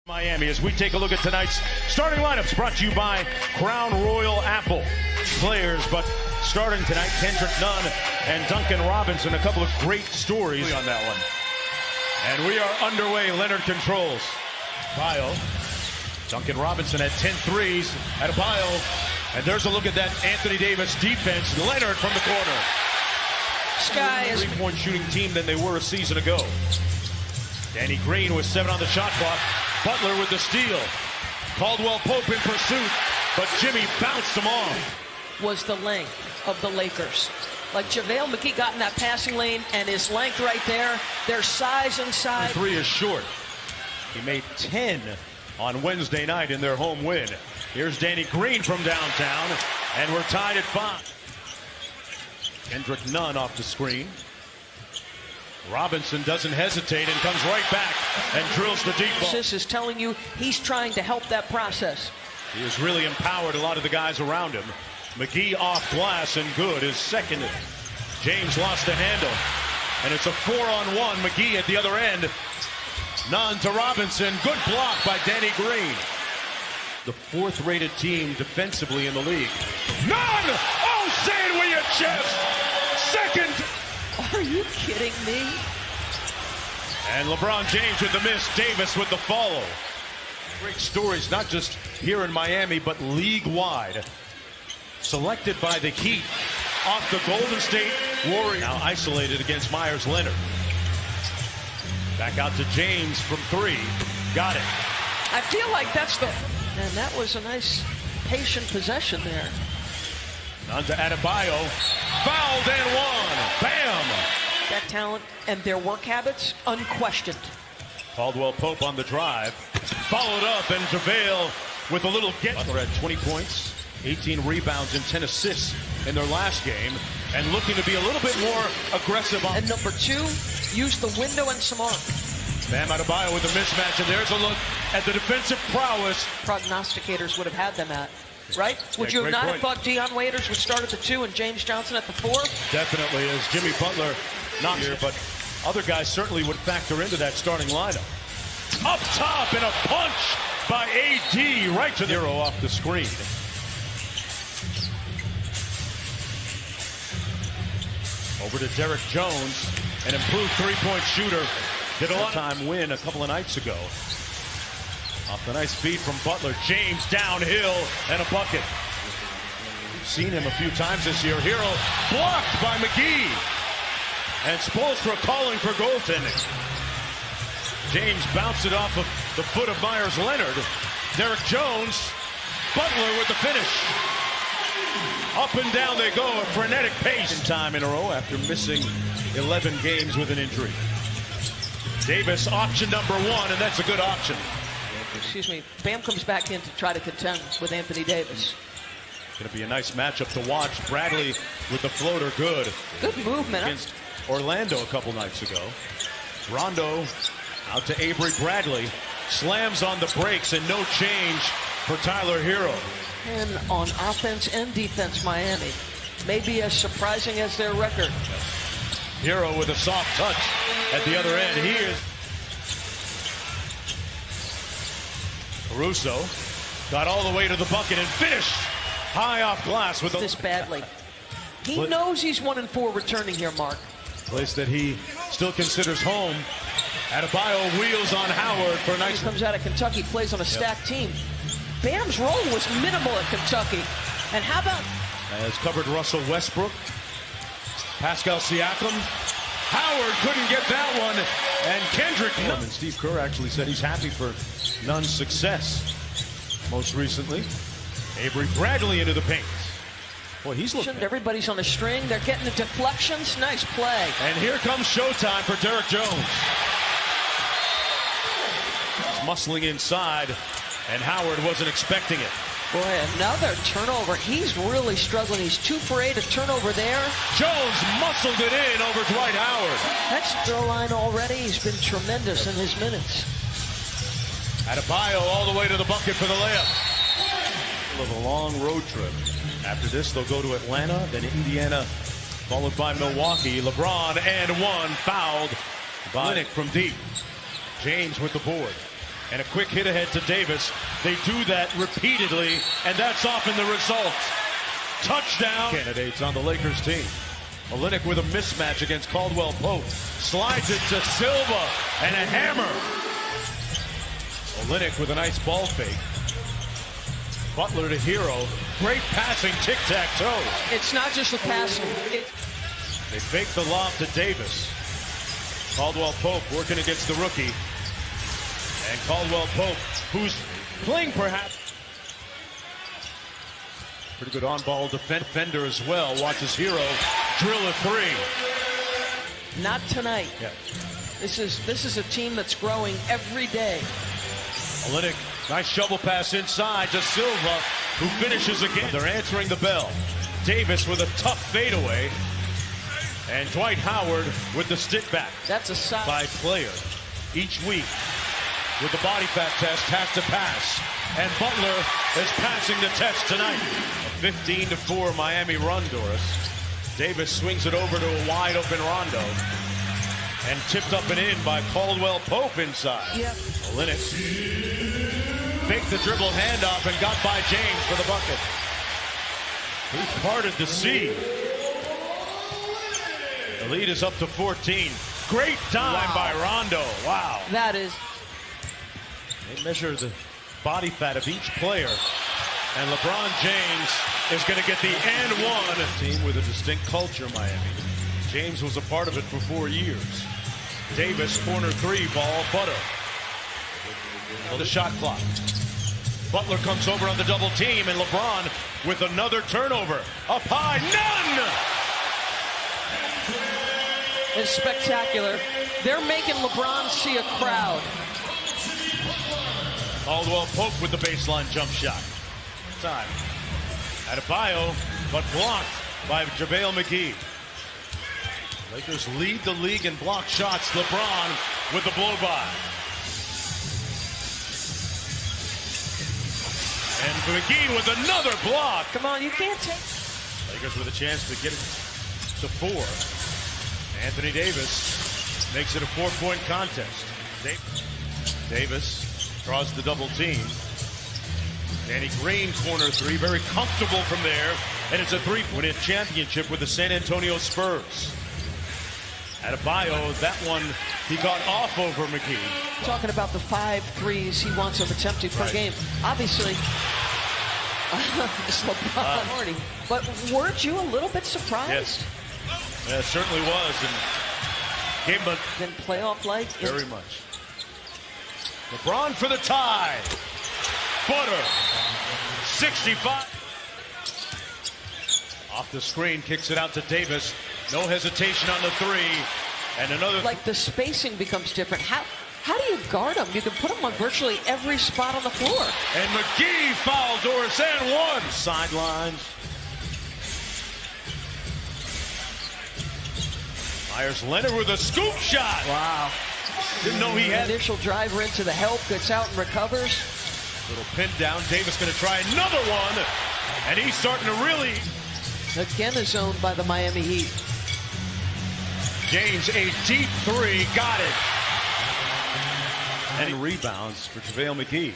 Miami, as we take a look at tonight's starting lineups, brought to you by Crown Royal Apple. Players, but starting tonight, Kendrick Nunn and Duncan Robinson. A couple of great stories on that one. And we are underway. Leonard controls. Bio. Duncan Robinson had 10 threes at a Bio. And there's a look at that Anthony Davis defense. Leonard from the corner. Sky is three-point shooting team than they were a season ago. Danny Green with 7 on the shot clock. Butler with the steal. Caldwell Pope in pursuit, but Jimmy bounced him off. Was the length of the Lakers. Like JaVale McGee got in that passing lane, and his length right there, their size inside. The three is short. He made 10 on Wednesday night in their home win. Here's Danny Green from downtown, and we're tied at 5. Kendrick Nunn off the screen. Robinson doesn't hesitate and comes right back and drills the deep ball. This is telling you he's trying to help that process. He has really empowered a lot of the guys around him. McGee off glass and good. His second. James lost the handle. And it's a 4-on-1. McGee at the other end. Nunn to Robinson. Good block by Danny Green. The 4th rated team defensively in the league. Nunn! Oh, say it with your chest! Second! Are you kidding me? And LeBron James with the miss. Davis with the follow. Great stories, not just here in Miami, but league-wide. Selected by the Heat off the Golden State Warriors. Now isolated against Myers Leonard. Back out to James from 3. Got it. I feel like that's the... And that was a nice, patient possession there. On to Adebayo. Fouled and one. Bam! That talent and their work habits, unquestioned. Caldwell Pope on the drive. Followed up, and JaVale with a little get. Butler had 20 points, 18 rebounds, and 10 assists in their last game. And looking to be a little bit more aggressive. And number 2, use the window and some arc. Bam Adebayo with a mismatch, and there's a look at the defensive prowess. Prognosticators would have had them at. Right? Would Yeah, you have not point. have thought Dion Waiters would start at the 2 and James Johnson at the 4? Definitely, as Jimmy Butler not here, but other guys certainly would factor into that starting lineup. Up top and a punch by AD right to the hero off the screen. Over to Derek Jones, an improved three-point shooter. Did a time win a couple of nights ago. Off the nice beat from Butler. James downhill and a bucket. We've seen him a few times this year. Hero blocked by McGee. And Spoelstra calling for goaltending. James bounced it off of the foot of Myers Leonard. Derek Jones. Butler with the finish. Up and down they go, a frenetic pace. Time in a row after missing 11 games with an injury. Davis, option number 1, and that's a good option. Excuse me, Bam comes back in to try to contend with Anthony Davis. Going to be a nice matchup to watch. Bradley with the floater, good. Good movement. Against Orlando a couple nights ago. Rondo out to Avery Bradley. Slams on the brakes and no change for Tyler Hero. And on offense and defense, Miami. Maybe as surprising as their record. Hero with a soft touch at the other end. He is. Caruso got all the way to the bucket and finished high off glass with this badly. He knows he's 1-4 returning here, Mark. Place that he still considers home. Adebayo wheels on Howard for a nice. He comes out of Kentucky, plays on a stacked team. Bam's role was minimal at Kentucky. And how about... Has covered Russell Westbrook. Pascal Siakam. Howard couldn't get that one. And Kendrick Nunn. And Steve Kerr actually said he's happy for Nunn's success. Most recently, Avery Bradley into the paint. Boy, he's looking. Everybody's on a string. They're getting the deflections. Nice play. And here comes showtime for Derek Jones. He's muscling inside, and Howard wasn't expecting it. Boy, another turnover. He's really struggling. He's 2 for 8, a turnover there. Jones muscled it in over Dwight Howard. That's the line already. He's been tremendous in his minutes. Adebayo all the way to the bucket for the layup. Of a long road trip. After this, they'll go to Atlanta, then Indiana, followed by Milwaukee. LeBron and 1 fouled by Linnick from deep. James with the board. And a quick hit ahead to Davis. They do that repeatedly, and that's often the result. Touchdown. Candidates on the Lakers team. Olynyk with a mismatch against Caldwell Pope. Slides it to Silva, and a hammer. Olynyk with a nice ball fake. Butler to Hero. Great passing tic-tac-toe. It's not just the passing. They fake the lob to Davis. Caldwell Pope working against the rookie. And Caldwell Pope, who's playing perhaps. Pretty good on-ball defender as well. Watches Hero drill a three. Not tonight. Yeah. This is a team that's growing every day. Olynyk, nice shovel pass inside to Silva, who finishes again. They're answering the bell. Davis with a tough fadeaway. And Dwight Howard with the stick back. That's a side by player each week with the body fat test has to pass. And Butler is passing the test tonight. A 15-4 Miami run, Doris. Davis swings it over to a wide open Rondo. And tipped up and in by Caldwell Pope inside. Yep. Olynyk faked the dribble handoff and got by James for the bucket. He parted the sea. The lead is up to 14. Great time by Rondo. Wow. That is. They measure the body fat of each player. And LeBron James is going to get the and one. A team with a distinct culture, Miami. James was a part of it for 4 years. Davis, corner three, ball, Butter. The shot clock. Butler comes over on the double team, and LeBron with another turnover. Up high, none! It's spectacular. They're making LeBron see a crowd. Caldwell Pope with the baseline jump shot. Time. Adebayo, but blocked by JaVale McGee. Lakers lead the league in blocked shots. LeBron with the blow-by. And McGee with another block. Come on, you can't take. Lakers with a chance to get it to 4. Anthony Davis makes it a 4-point contest. Davis draws the double team. Danny Green, corner three, very comfortable from there. And it's a 3-point championship with the San Antonio Spurs. Adebayo, that one he got off over McGee. Talking about the 5 threes he wants of attempted per game. Obviously, it's LeBron. But weren't you a little bit surprised? Yes. Yeah, it certainly was. And gave him Then playoff-like. Very much. LeBron for the tie. Butter. 65. Off the screen, kicks it out to Davis. No hesitation on the three. And another. Like the spacing becomes different. How do you guard him? You can put him on virtually every spot on the floor. And McGee fouled Doris and one. Sidelines. Myers Leonard with a scoop shot. Wow. Didn't know he had. Initial driver into the help, gets out and recovers. Little pin down. Davis going to try another one. And he's starting to really. Again is owned by the Miami Heat. James, a deep three. Got it. And rebounds for JaVale McGee.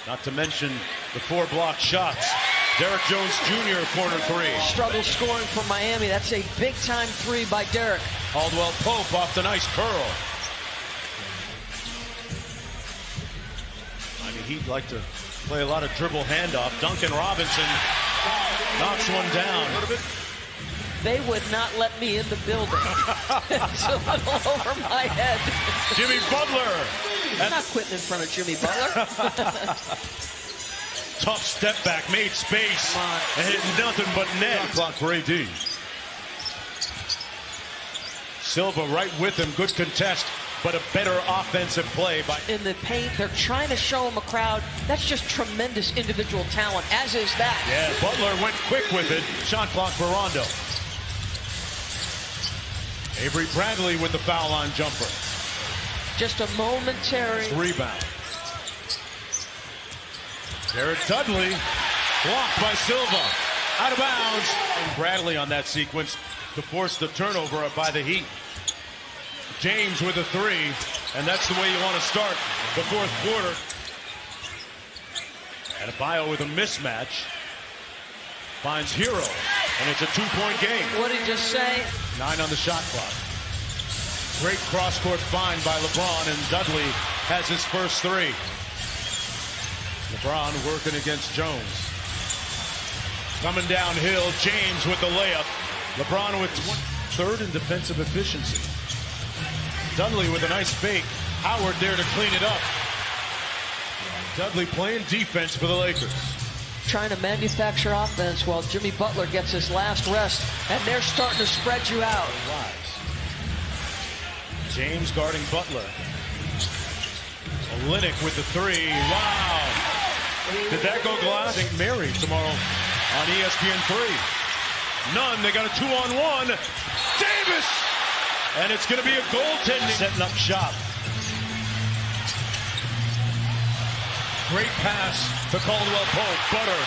Not to mention the 4 blocked shots. Derek Jones Jr. corner three. Struggle scoring for Miami. That's a big-time 3 by Derek. Caldwell Pope off the nice curl. I mean, he'd like to play a lot of dribble handoff. Duncan Robinson knocks one down. They would not let me in the building. It's a little over my head. Jimmy Butler. I'm not quitting in front of Jimmy Butler. Tough step back, made space, and hit nothing but net. Clock for AD. Silva right with him, good contest, but a better offensive play by. In the paint, they're trying to show him a crowd. That's just tremendous individual talent, as is that. Yeah, Butler went quick with it. Shot clock for Rondo. Avery Bradley with the foul line jumper. Just a momentary rebound. Jared Dudley blocked by Silva. Out of bounds. And Bradley on that sequence to force the turnover by the Heat. James with a 3. And that's the way you want to start the fourth quarter. Adebayo with a mismatch. Finds Hero. And it's a 2-point game. What did he just say? 9 on the shot clock. Great cross-court find by LeBron, and Dudley has his first 3. LeBron working against Jones. Coming downhill, James with the layup. LeBron with third in defensive efficiency. Dudley with a nice fake. Howard there to clean it up. Dudley playing defense for the Lakers. Trying to manufacture offense while Jimmy Butler gets his last rest, and they're starting to spread you out. James guarding Butler. Olynyk with the 3. Wow. Did that go glass? St. Mary tomorrow on ESPN3. None. They got a 2-on-1. Davis! And it's going to be a goaltending. Setting up shop. Great pass to Caldwell Pope. Butter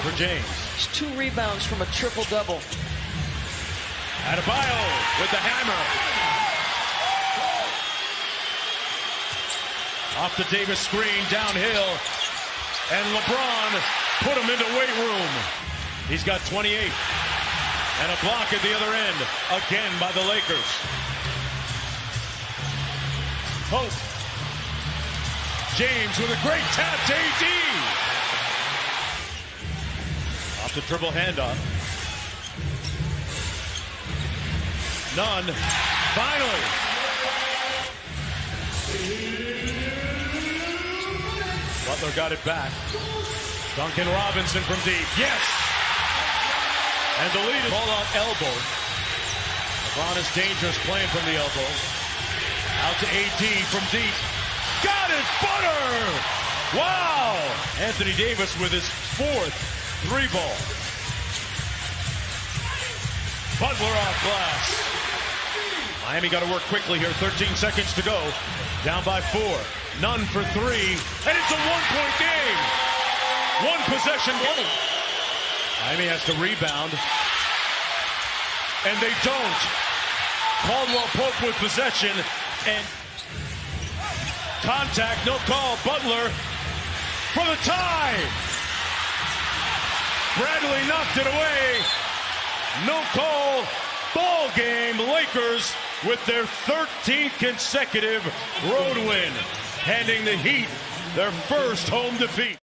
for James. It's 2 rebounds from a triple-double. Adebayo with the hammer. Off the Davis screen, downhill. And LeBron put him into weight room. He's got 28. And a block at the other end. Again by the Lakers. Pope. James with a great tap to AD. Off the dribble handoff. None. Finally. Butler got it back. Duncan Robinson from deep. Yes! And the lead is ball out elbow. LeBron is dangerous playing from the elbow. Out to AD from deep. Got it! Butter! Wow! Anthony Davis with his 4th 3-ball. Butler off glass. Miami got to work quickly here. 13 seconds to go. Down by 4. None for 3. And it's a 1-point game. 1 possession game. Miami has to rebound. And they don't. Caldwell Pope with possession. And contact, no call. Butler for the tie. Bradley knocked it away. No call. Ball game. Lakers with their 13th consecutive road win, handing the Heat their first home defeat.